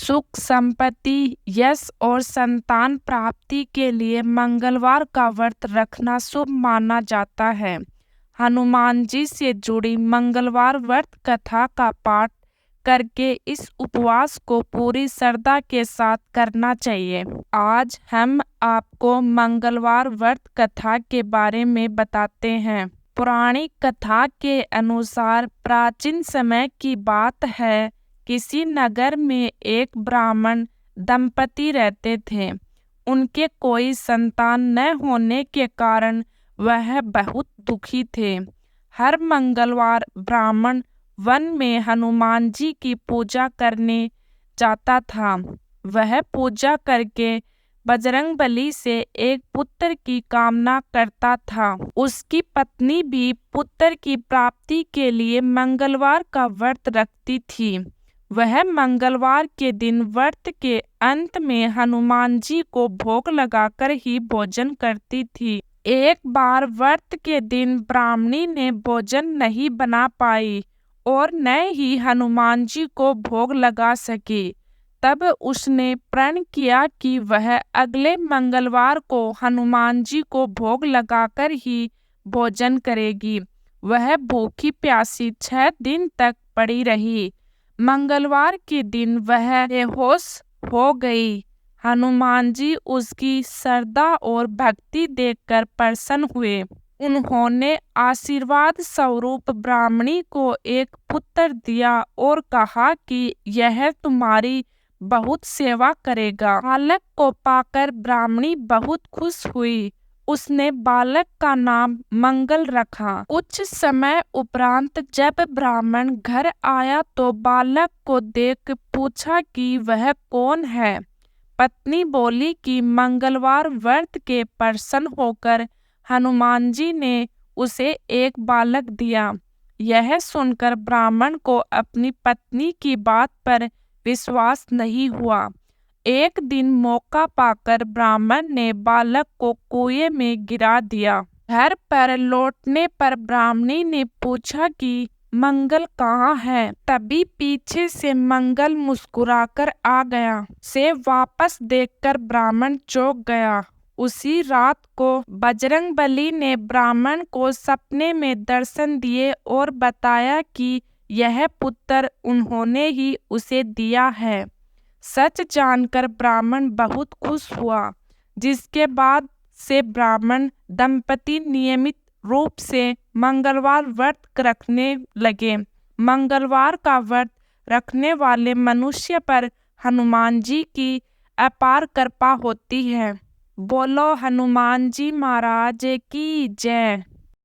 सुख, संपत्ति, यश और संतान प्राप्ति के लिए मंगलवार का व्रत रखना शुभ माना जाता है। हनुमान जी से जुड़ी मंगलवार व्रत कथा का पाठ करके इस उपवास को पूरी श्रद्धा के साथ करना चाहिए। आज हम आपको मंगलवार व्रत कथा के बारे में बताते हैं। पौराणिक कथा के अनुसार प्राचीन समय की बात है, किसी नगर में एक ब्राह्मण दंपति रहते थे। उनके कोई संतान न होने के कारण वह बहुत दुखी थे। हर मंगलवार ब्राह्मण वन में हनुमान जी की पूजा करने जाता था। वह पूजा करके बजरंगबली से एक पुत्र की कामना करता था। उसकी पत्नी भी पुत्र की प्राप्ति के लिए मंगलवार का व्रत रखती थी। वह मंगलवार के दिन व्रत के अंत में हनुमान जी को भोग लगाकर ही भोजन करती थी। एक बार व्रत के दिन ब्राह्मणी ने भोजन नहीं बना पाई और न ही हनुमान जी को भोग लगा सकी। तब उसने प्रण किया कि वह अगले मंगलवार को हनुमान जी को भोग लगाकर ही भोजन करेगी। वह भूखी प्यासी 6 दिन तक पड़ी रही। मंगलवार के दिन वह बेहोश हो गई। हनुमान जी उसकी श्रद्धा और भक्ति देखकर प्रसन्न हुए। उन्होंने आशीर्वाद स्वरूप ब्राह्मणी को एक पुत्र दिया और कहा कि यह तुम्हारी बहुत सेवा करेगा। बालक को पाकर ब्राह्मणी बहुत खुश हुई। उसने बालक का नाम मंगल रखा। कुछ समय उपरांत जब ब्राह्मण घर आया तो बालक को देख पूछा कि वह कौन है। पत्नी बोली कि मंगलवार व्रत के प्रसन्न होकर हनुमान जी ने उसे एक बालक दिया। यह सुनकर ब्राह्मण को अपनी पत्नी की बात पर विश्वास नहीं हुआ। एक दिन मौका पाकर ब्राह्मण ने बालक को कुएं में गिरा दिया। घर पर लौटने पर ब्राह्मणी ने पूछा कि मंगल कहाँ है। तभी पीछे से मंगल मुस्कुराकर आ गया। से वापस देखकर ब्राह्मण चौंक गया। उसी रात को बजरंगबली ने ब्राह्मण को सपने में दर्शन दिए और बताया कि यह पुत्र उन्होंने ही उसे दिया है। सच जानकर ब्राह्मण बहुत खुश हुआ, जिसके बाद से ब्राह्मण दंपति नियमित रूप से मंगलवार व्रत रखने लगे। मंगलवार का व्रत रखने वाले मनुष्य पर हनुमान जी की अपार कृपा होती है। बोलो हनुमान जी महाराज की जय।